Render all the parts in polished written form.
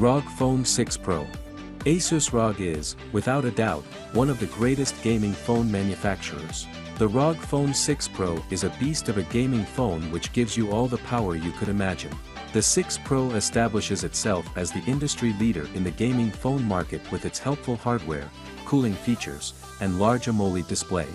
ROG Phone 6 Pro. Asus ROG is, without a doubt, one of the greatest gaming phone manufacturers. The ROG Phone 6 Pro is a beast of a gaming phone which gives you all the power you could imagine. The 6 Pro establishes itself as the industry leader in the gaming phone market with its helpful hardware, cooling features, and large AMOLED display.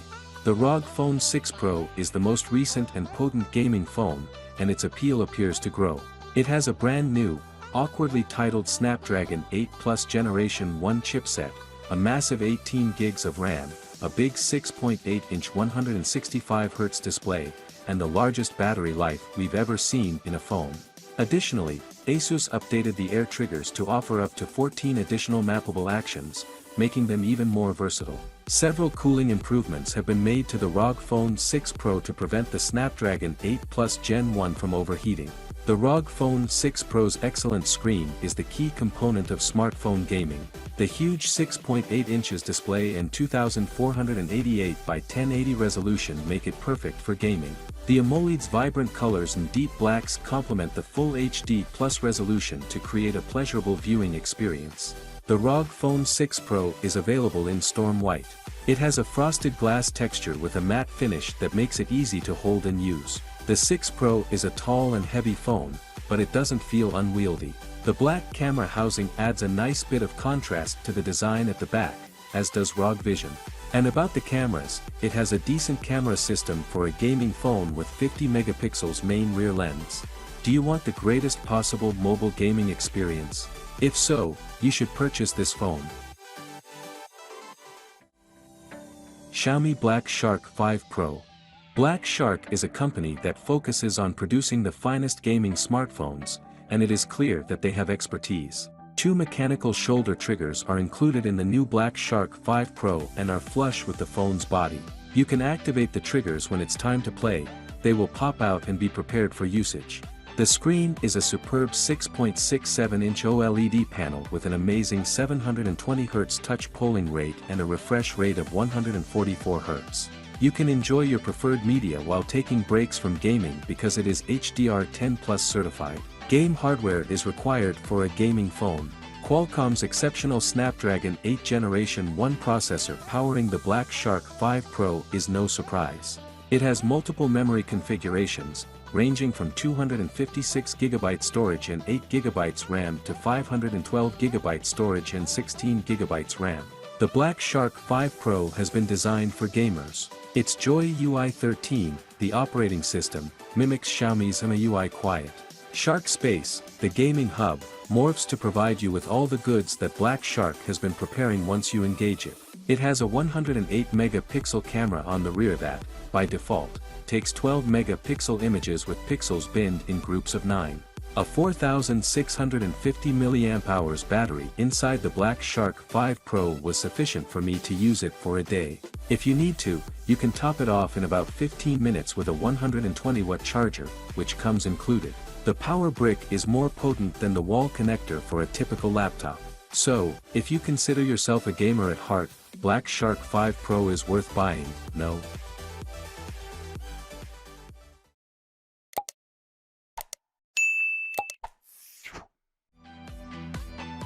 The ROG Phone 6 Pro is the most recent and potent gaming phone, and its appeal appears to grow. It has a brand new, awkwardly titled Snapdragon 8 Plus Generation 1 chipset, a massive 18 gigs of RAM, a big 6.8-inch 165Hz display, and the largest battery life we've ever seen in a phone. Additionally, Asus updated the Air triggers to offer up to 14 additional mappable actions, making them even more versatile. Several cooling improvements have been made to the ROG Phone 6 Pro to prevent the Snapdragon 8 Plus Gen 1 from overheating. The ROG Phone 6 Pro's excellent screen is the key component of smartphone gaming. The huge 6.8 inches display and 2488 by 1080 resolution make it perfect for gaming. The AMOLED's vibrant colors and deep blacks complement the full HD Plus resolution to create a pleasurable viewing experience. The ROG Phone 6 Pro is available in Storm White. It has a frosted glass texture with a matte finish that makes it easy to hold and use. The 6 Pro is a tall and heavy phone, but it doesn't feel unwieldy. The black camera housing adds a nice bit of contrast to the design at the back, as does ROG Vision. And about the cameras, it has a decent camera system for a gaming phone with 50 megapixels main rear lens. Do you want the greatest possible mobile gaming experience? If so, you should purchase this phone. Xiaomi Black Shark 5 Pro. Black Shark is a company that focuses on producing the finest gaming smartphones, and it is clear that they have expertise. Two mechanical shoulder triggers are included in the new Black Shark 5 Pro and are flush with the phone's body. You can activate the triggers when it's time to play, they will pop out and be prepared for usage. The screen is a superb 6.67-inch OLED panel with an amazing 720Hz touch polling rate and a refresh rate of 144Hz. You can enjoy your preferred media while taking breaks from gaming because it is HDR10+ certified. Game hardware is required for a gaming phone. Qualcomm's exceptional Snapdragon 8 Generation 1 processor powering the Black Shark 5 Pro is no surprise. It has multiple memory configurations, ranging from 256GB storage and 8GB RAM to 512GB storage and 16GB RAM. The Black Shark 5 Pro has been designed for gamers. Its Joy UI 13, the operating system, mimics Xiaomi's MIUI Quiet. Shark Space, the gaming hub, morphs to provide you with all the goods that Black Shark has been preparing once you engage it. It has a 108-megapixel camera on the rear that, by default, takes 12-megapixel images with pixels binned in groups of 9. A 4650 mAh battery inside the Black Shark 5 Pro was sufficient for me to use it for a day. If you need to, you can top it off in about 15 minutes with a 120-watt charger, which comes included. The power brick is more potent than the wall connector for a typical laptop. So, if you consider yourself a gamer at heart, Black Shark 5 Pro is worth buying, no?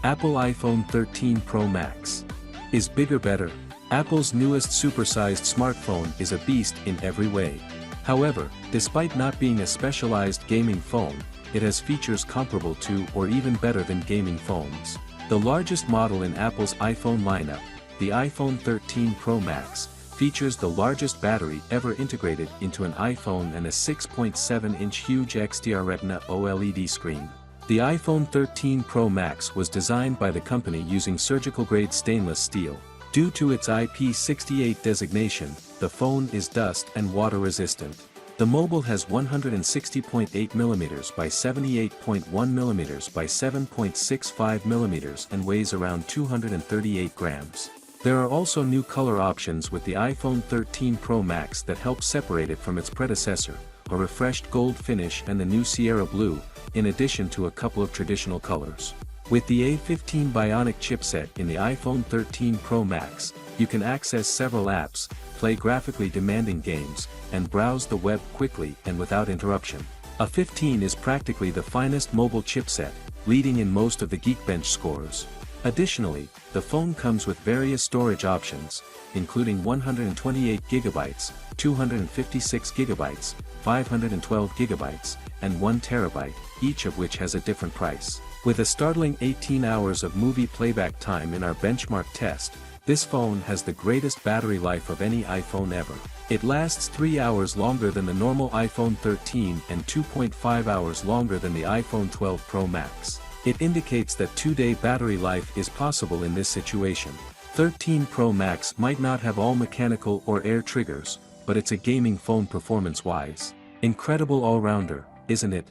Apple iPhone 13 Pro Max. Is bigger better? Apple's newest supersized smartphone is a beast in every way. However, despite not being a specialized gaming phone, it has features comparable to or even better than gaming phones. The largest model in Apple's iPhone lineup, the iPhone 13 Pro Max, features the largest battery ever integrated into an iPhone and a 6.7-inch huge XDR Retina OLED screen. The iPhone 13 Pro Max was designed by the company using surgical-grade stainless steel. Due to its IP68 designation, the phone is dust and water resistant. The mobile has 160.8mm by 78.1mm by 7.65mm and weighs around 238 grams. There are also new color options with the iPhone 13 Pro Max that help separate it from its predecessor, a refreshed gold finish and the new Sierra Blue, in addition to a couple of traditional colors. With the A15 Bionic chipset in the iPhone 13 Pro Max, you can access several apps, play graphically demanding games, and browse the web quickly and without interruption. A15 is practically the finest mobile chipset, leading in most of the Geekbench scores. Additionally, the phone comes with various storage options, including 128GB, 256GB, 512GB, and 1TB, each of which has a different price. With a startling 18 hours of movie playback time in our benchmark test, this phone has the greatest battery life of any iPhone ever. It lasts 3 hours longer than the normal iPhone 13 and 2.5 hours longer than the iPhone 12 Pro Max. It indicates that 2-day battery life is possible in this situation. 13 Pro Max might not have all mechanical or air triggers, but it's a gaming phone performance-wise. Incredible all-rounder, isn't it?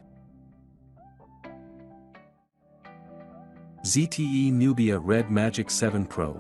ZTE Nubia Red Magic 7 Pro.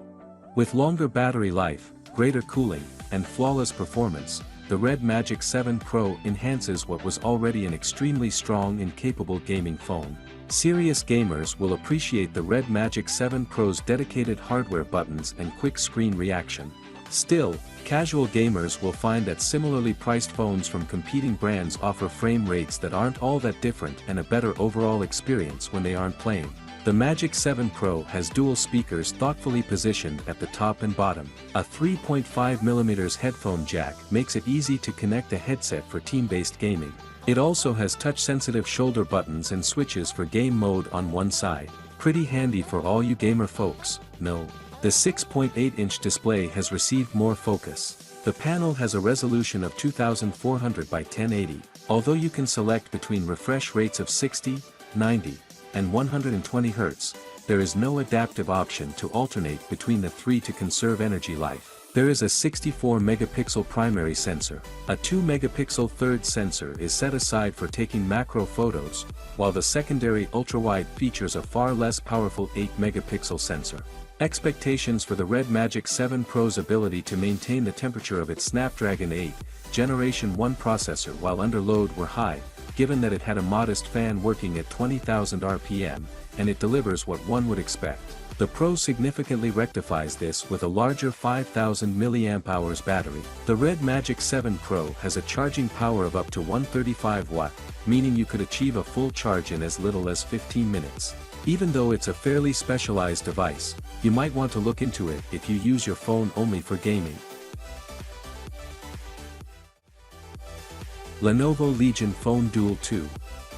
With longer battery life, greater cooling, and flawless performance, the Red Magic 7 Pro enhances what was already an extremely strong and capable gaming phone. Serious gamers will appreciate the Red Magic 7 Pro's dedicated hardware buttons and quick screen reaction. Still, casual gamers will find that similarly priced phones from competing brands offer frame rates that aren't all that different and a better overall experience when they aren't playing. The Magic 7 Pro has dual speakers thoughtfully positioned at the top and bottom. A 3.5mm headphone jack makes it easy to connect a headset for team-based gaming. It also has touch-sensitive shoulder buttons and switches for game mode on one side. Pretty handy for all you gamer folks, no? The 6.8-inch display has received more focus. The panel has a resolution of 2400 by 1080, although you can select between refresh rates of 60, 90, and 120 Hz, there is no adaptive option to alternate between the three to conserve energy life. There is a 64-megapixel primary sensor. A 2-megapixel third sensor is set aside for taking macro photos, while the secondary ultra-wide features a far less powerful 8-megapixel sensor. Expectations for the Red Magic 7 Pro's ability to maintain the temperature of its Snapdragon 8 Generation 1 processor while under load were high, given that it had a modest fan working at 20,000 RPM, and it delivers what one would expect. The Pro significantly rectifies this with a larger 5000 mAh battery. The Red Magic 7 Pro has a charging power of up to 135 watt, meaning you could achieve a full charge in as little as 15 minutes. Even though it's a fairly specialized device, you might want to look into it if you use your phone only for gaming. Lenovo Legion Phone Duel 2.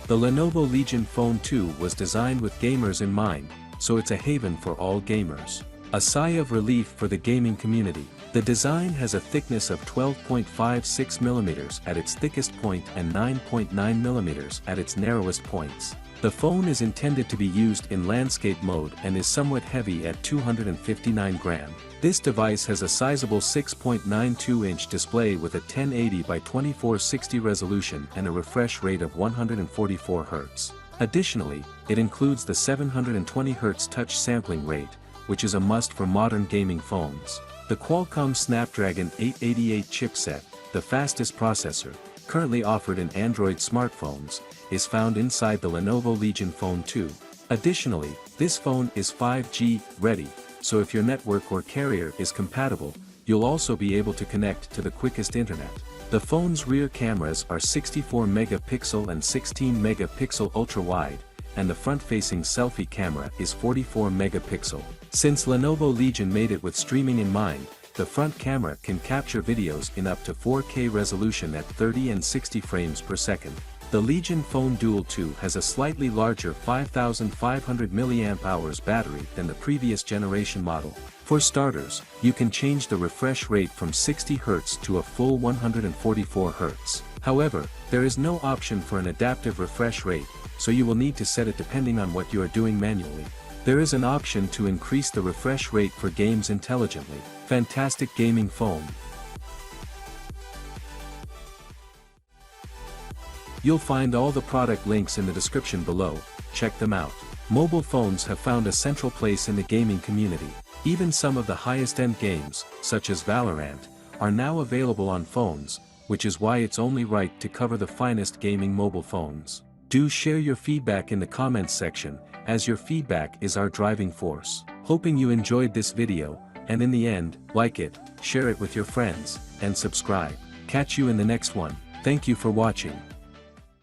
The Lenovo Legion Phone 2 was designed with gamers in mind, so it's a haven for all gamers. A sigh of relief for the gaming community. The design has a thickness of 12.56mm at its thickest point and 9.9mm at its narrowest points. The phone is intended to be used in landscape mode and is somewhat heavy at 259 grams. This device has a sizable 6.92-inch display with a 1080 by 2460 resolution and a refresh rate of 144 Hz. Additionally, it includes the 720 Hz touch sampling rate, which is a must for modern gaming phones. The Qualcomm Snapdragon 888 chipset, the fastest processor, currently offered in Android smartphones, is found inside the Lenovo Legion Phone 2. Additionally, this phone is 5G ready, so if your network or carrier is compatible, you'll also be able to connect to the quickest internet. The phone's rear cameras are 64-megapixel and 16-megapixel ultra-wide, and the front-facing selfie camera is 44-megapixel. Since Lenovo Legion made it with streaming in mind, the front camera can capture videos in up to 4K resolution at 30 and 60 frames per second. The Legion Phone Duel 2 has a slightly larger 5500 mAh battery than the previous generation model. For starters, you can change the refresh rate from 60 Hz to a full 144 Hz. However, there is no option for an adaptive refresh rate, so you will need to set it depending on what you are doing manually. There is an option to increase the refresh rate for games intelligently. Fantastic gaming phone. You'll find all the product links in the description below, check them out. Mobile phones have found a central place in the gaming community. Even some of the highest-end games, such as Valorant, are now available on phones, which is why it's only right to cover the finest gaming mobile phones. Do share your feedback in the comments section, as your feedback is our driving force. Hoping you enjoyed this video, and in the end, like it, share it with your friends, and subscribe. Catch you in the next one. Thank you for watching.